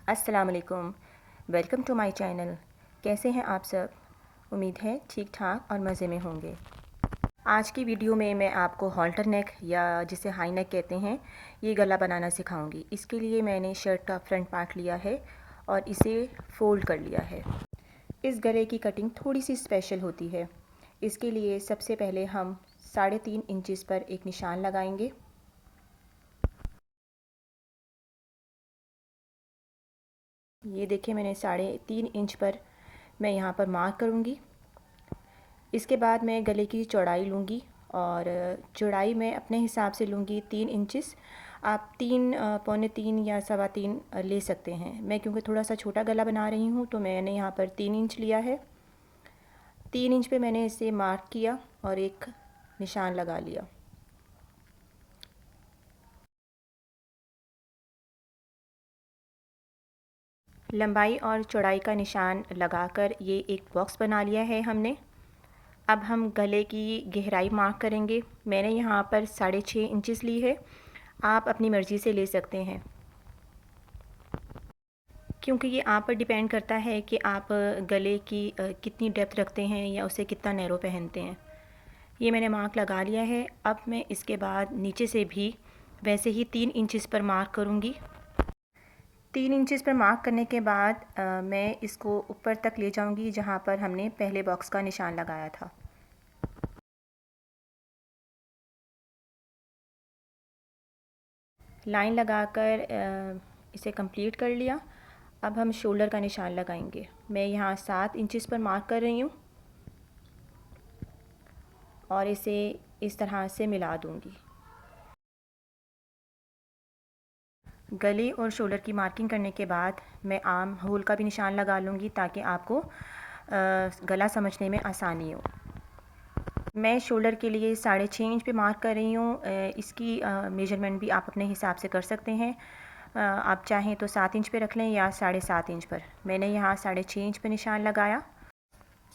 अस्सलाम वालेकुम। Welcome to my channel. कैसे हैं आप सब? उम्मीद है ठीक ठाक और मज़े में होंगे। आज की वीडियो में मैं आपको हॉल्टर नेक या जिसे हाई नेक कहते हैं ये गला बनाना सिखाऊंगी। इसके लिए मैंने शर्ट का फ्रंट पार्ट लिया है और इसे फ़ोल्ड कर लिया है। इस गले की कटिंग थोड़ी सी स्पेशल होती है। इसके लिए सबसे पहले हम 3.5 इंचज़ पर एक निशान लगाएंगे। ये देखिए, मैंने 3.5 इंच पर मैं यहाँ पर मार्क करूँगी। इसके बाद मैं गले की चौड़ाई लूँगी और चौड़ाई मैं अपने हिसाब से लूँगी 3 इंचज़। आप 3 पौने 3 या सवा 3 ले सकते हैं। मैं क्योंकि थोड़ा सा छोटा गला बना रही हूँ तो मैंने यहाँ पर 3 इंच लिया है। 3 इंच पे मैंने इसे मार्क किया और एक निशान लगा लिया। लंबाई और चौड़ाई का निशान लगाकर ये एक बॉक्स बना लिया है हमने। अब हम गले की गहराई मार्क करेंगे। मैंने यहाँ पर 6.5 इंचज़ ली है। आप अपनी मर्ज़ी से ले सकते हैं, क्योंकि ये आप पर डिपेंड करता है कि आप गले की कितनी डेप्थ रखते हैं या उसे कितना नैरो पहनते हैं। ये मैंने मार्क लगा लिया है। अब मैं इसके बाद नीचे से भी वैसे ही 3 इंचज़ पर मार्क करूँगी। 3 इंचज़ पर मार्क करने के बाद मैं इसको ऊपर तक ले जाऊँगी जहाँ पर हमने पहले बॉक्स का निशान लगाया था। लाइन लगाकर इसे कंप्लीट कर लिया। अब हम शोल्डर का निशान लगाएंगे। मैं यहाँ 7 इंचज़ पर मार्क कर रही हूँ और इसे इस तरह से मिला दूँगी। गले और शोल्डर की मार्किंग करने के बाद मैं आर्म होल का भी निशान लगा लूँगी ताकि आपको गला समझने में आसानी हो। मैं शोल्डर के लिए 6.5 इंच पे मार्क कर रही हूँ। इसकी मेजरमेंट भी आप अपने हिसाब से कर सकते हैं। आप चाहें तो 7 इंच पे रख लें या 7.5 इंच पर। मैंने यहाँ 6.5 इंच पे निशान लगाया।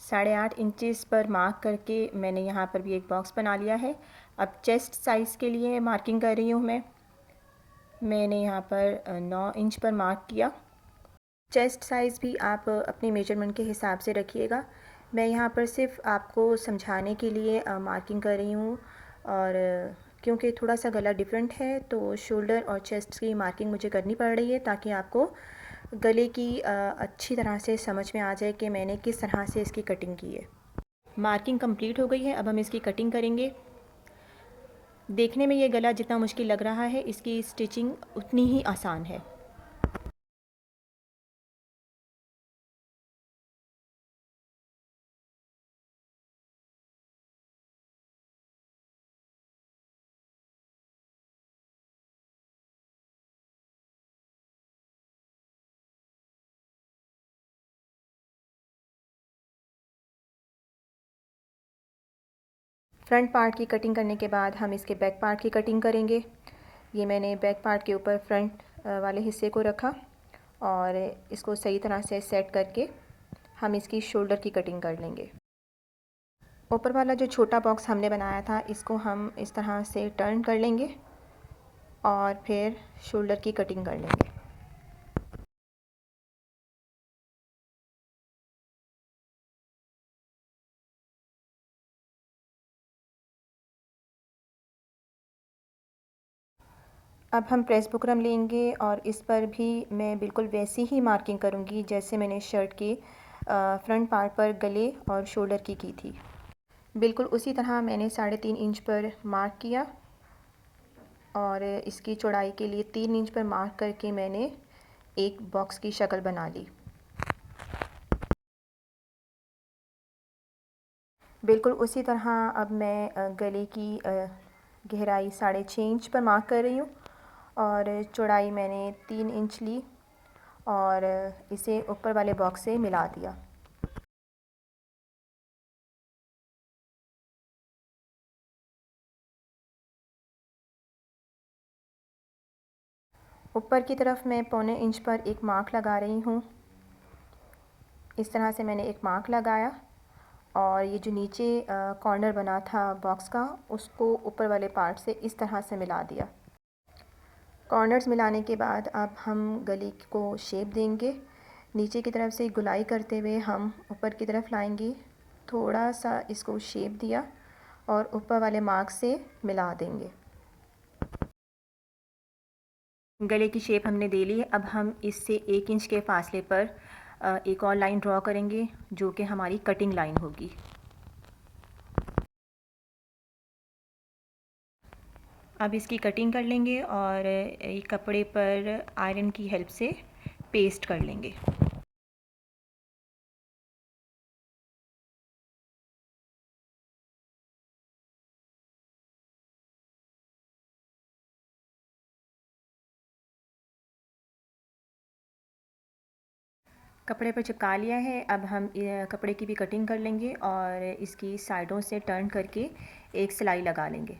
8.5 इंचज़ पर मार्क करके मैंने यहाँ पर भी एक बॉक्स बना लिया है। अब चेस्ट साइज़ के लिए मार्किंग कर रही हूँ मैंने यहाँ पर 9 इंच पर मार्क किया। चेस्ट साइज़ भी आप अपनी मेजरमेंट के हिसाब से रखिएगा। मैं यहाँ पर सिर्फ आपको समझाने के लिए मार्किंग कर रही हूँ और क्योंकि थोड़ा सा गला डिफरेंट है तो शोल्डर और चेस्ट की मार्किंग मुझे करनी पड़ रही है ताकि आपको गले की अच्छी तरह से समझ में आ जाए कि मैंने किस तरह से इसकी कटिंग की है। मार्किंग कंप्लीट हो गई है। अब हम इसकी कटिंग करेंगे। देखने में ये गला जितना मुश्किल लग रहा है, इसकी स्टिचिंग उतनी ही आसान है। फ्रंट पार्ट की कटिंग करने के बाद हम इसके बैक पार्ट की कटिंग करेंगे। ये मैंने बैक पार्ट के ऊपर फ्रंट वाले हिस्से को रखा और इसको सही तरह से सेट करके हम इसकी शोल्डर की कटिंग कर लेंगे। ऊपर वाला जो छोटा बॉक्स हमने बनाया था इसको हम इस तरह से टर्न कर लेंगे और फिर शोल्डर की कटिंग कर लेंगे। अब हम प्रेस बुकरम लेंगे और इस पर भी मैं बिल्कुल वैसी ही मार्किंग करूँगी जैसे मैंने शर्ट की फ्रंट पार्ट पर गले और शोल्डर की थी। बिल्कुल उसी तरह मैंने 3.5 इंच पर मार्क किया और इसकी चौड़ाई के लिए 3 इंच पर मार्क करके मैंने एक बॉक्स की शक्ल बना ली। बिल्कुल उसी तरह अब मैं गले की गहराई 6.5 इंच पर मार्क कर रही हूँ और चौड़ाई मैंने 3 इंच ली और इसे ऊपर वाले बॉक्स से मिला दिया। ऊपर की तरफ मैं 1.25 इंच पर एक मार्क लगा रही हूँ। इस तरह से मैंने एक मार्क लगाया और ये जो नीचे कॉर्नर बना था बॉक्स का उसको ऊपर वाले पार्ट से इस तरह से मिला दिया। कॉर्नर्स मिलाने के बाद अब हम गले को शेप देंगे। नीचे की तरफ से गुलाई करते हुए हम ऊपर की तरफ लाएंगे। थोड़ा सा इसको शेप दिया और ऊपर वाले मार्क से मिला देंगे। गले की शेप हमने दे ली है। अब हम इससे 1 इंच के फासले पर एक और लाइन ड्रॉ करेंगे जो कि हमारी कटिंग लाइन होगी। अब इसकी कटिंग कर लेंगे और एक कपड़े पर आयरन की हेल्प से पेस्ट कर लेंगे। कपड़े पर चिपका लिया है। अब हम कपड़े की भी कटिंग कर लेंगे और इसकी साइडों से टर्न करके एक सिलाई लगा लेंगे।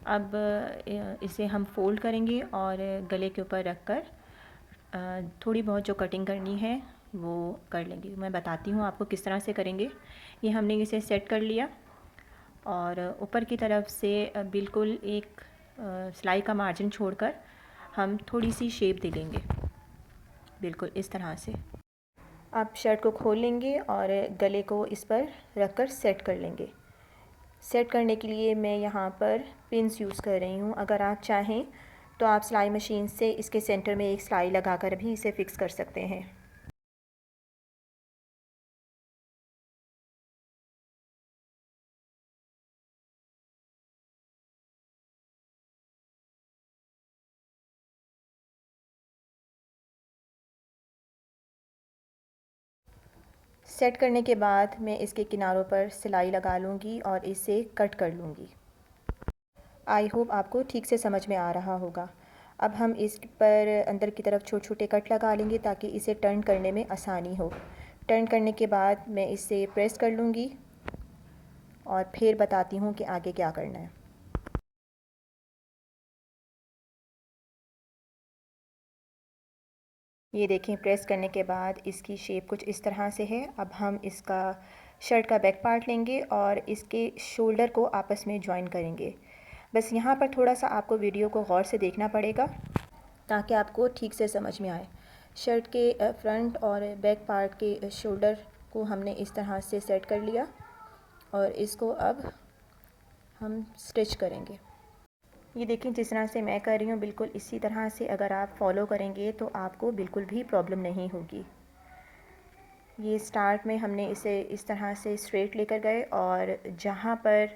अब इसे हम फ़ोल्ड करेंगे और गले के ऊपर रख कर थोड़ी बहुत जो कटिंग करनी है वो कर लेंगे। मैं बताती हूँ आपको किस तरह से करेंगे। ये हमने इसे सेट कर लिया और ऊपर की तरफ से बिल्कुल एक सिलाई का मार्जिन छोड़कर हम थोड़ी सी शेप दे लेंगे, बिल्कुल इस तरह से। अब शर्ट को खोल लेंगे और गले को इस पर रख कर सेट कर लेंगे। सेट करने के लिए मैं यहाँ पर पिन्स यूज़ कर रही हूँ। अगर आप चाहें तो आप सिलाई मशीन से इसके सेंटर में एक सिलाई लगाकर भी इसे फ़िक्स कर सकते हैं। सेट करने के बाद मैं इसके किनारों पर सिलाई लगा लूँगी और इसे कट कर लूँगी। आई होप आपको ठीक से समझ में आ रहा होगा। अब हम इस पर अंदर की तरफ छोटे छोटे कट लगा लेंगे ताकि इसे टर्न करने में आसानी हो। टर्न करने के बाद मैं इसे प्रेस कर लूँगी और फिर बताती हूँ कि आगे क्या करना है। ये देखें, प्रेस करने के बाद इसकी शेप कुछ इस तरह से है। अब हम इसका शर्ट का बैक पार्ट लेंगे और इसके शोल्डर को आपस में जॉइन करेंगे। बस यहाँ पर थोड़ा सा आपको वीडियो को गौर से देखना पड़ेगा ताकि आपको ठीक से समझ में आए। शर्ट के फ्रंट और बैक पार्ट के शोल्डर को हमने इस तरह से सेट कर लिया और इसको अब हम स्टिच करेंगे। ये देखें, जिस तरह से मैं कर रही हूँ बिल्कुल इसी तरह से अगर आप फॉलो करेंगे तो आपको बिल्कुल भी प्रॉब्लम नहीं होगी। ये स्टार्ट में हमने इसे इस तरह से स्ट्रेट लेकर गए और जहाँ पर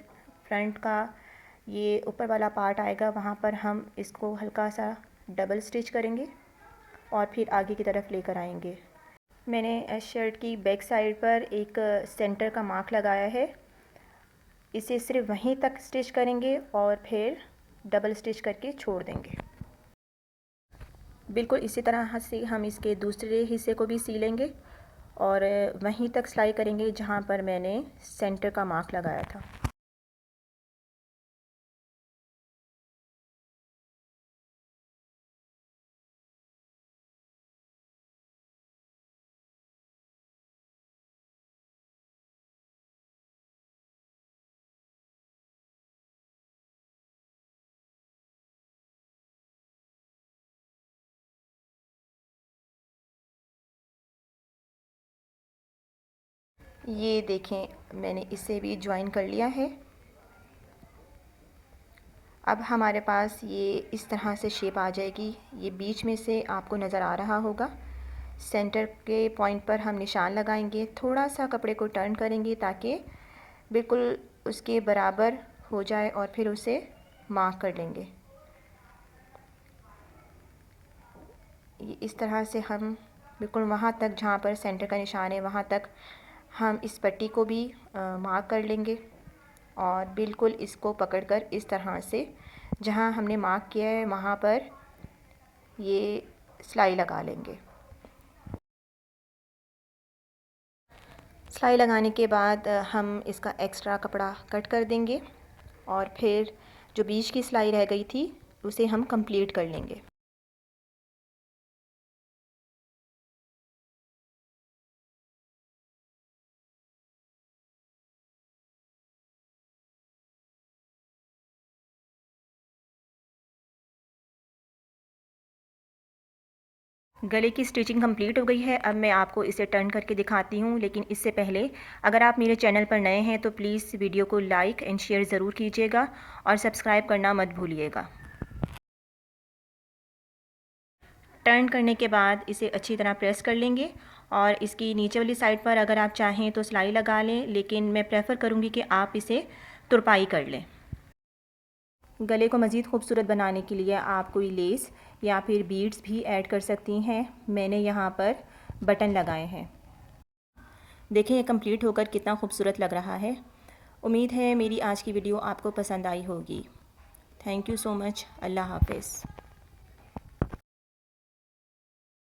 फ्रंट का ये ऊपर वाला पार्ट आएगा वहाँ पर हम इसको हल्का सा डबल स्टिच करेंगे और फिर आगे की तरफ लेकर आएंगे। मैंने शर्ट की बैक साइड पर एक सेंटर का मार्क लगाया है। इसे सिर्फ वहीं तक स्टिच करेंगे और फिर डबल स्टिच करके छोड़ देंगे। बिल्कुल इसी तरह से हम इसके दूसरे हिस्से को भी सी लेंगे और वहीं तक सिलाई करेंगे जहाँ पर मैंने सेंटर का मार्क लगाया था। ये देखें, मैंने इसे भी ज्वाइन कर लिया है। अब हमारे पास ये इस तरह से शेप आ जाएगी। ये बीच में से आपको नज़र आ रहा होगा। सेंटर के पॉइंट पर हम निशान लगाएंगे, थोड़ा सा कपड़े को टर्न करेंगे ताकि बिल्कुल उसके बराबर हो जाए और फिर उसे मार्क कर लेंगे। ये इस तरह से हम बिल्कुल वहाँ तक जहाँ पर सेंटर का निशान है वहाँ तक हम इस पट्टी को भी मार्क कर लेंगे और बिल्कुल इसको पकड़कर इस तरह से जहाँ हमने मार्क किया है वहाँ पर ये सिलाई लगा लेंगे। सिलाई लगाने के बाद हम इसका एक्स्ट्रा कपड़ा कट कर देंगे और फिर जो बीच की सिलाई रह गई थी उसे हम कंप्लीट कर लेंगे। गले की स्टिचिंग कंप्लीट हो गई है। अब मैं आपको इसे टर्न करके दिखाती हूँ, लेकिन इससे पहले अगर आप मेरे चैनल पर नए हैं तो प्लीज़ वीडियो को लाइक एंड शेयर ज़रूर कीजिएगा और सब्सक्राइब करना मत भूलिएगा। टर्न करने के बाद इसे अच्छी तरह प्रेस कर लेंगे और इसकी नीचे वाली साइड पर अगर आप चाहें तो सिलाई लगा लें, लेकिन मैं प्रेफर करूँगी कि आप इसे तुरपाई कर लें। गले को मज़ीद खूबसूरत बनाने के लिए आप कोई लेस या फिर बीड्स भी ऐड कर सकती हैं। मैंने यहाँ पर बटन लगाए हैं। देखें ये कंप्लीट होकर कितना खूबसूरत लग रहा है। उम्मीद है मेरी आज की वीडियो आपको पसंद आई होगी। Thank you so much. Allah हाफ़िज़।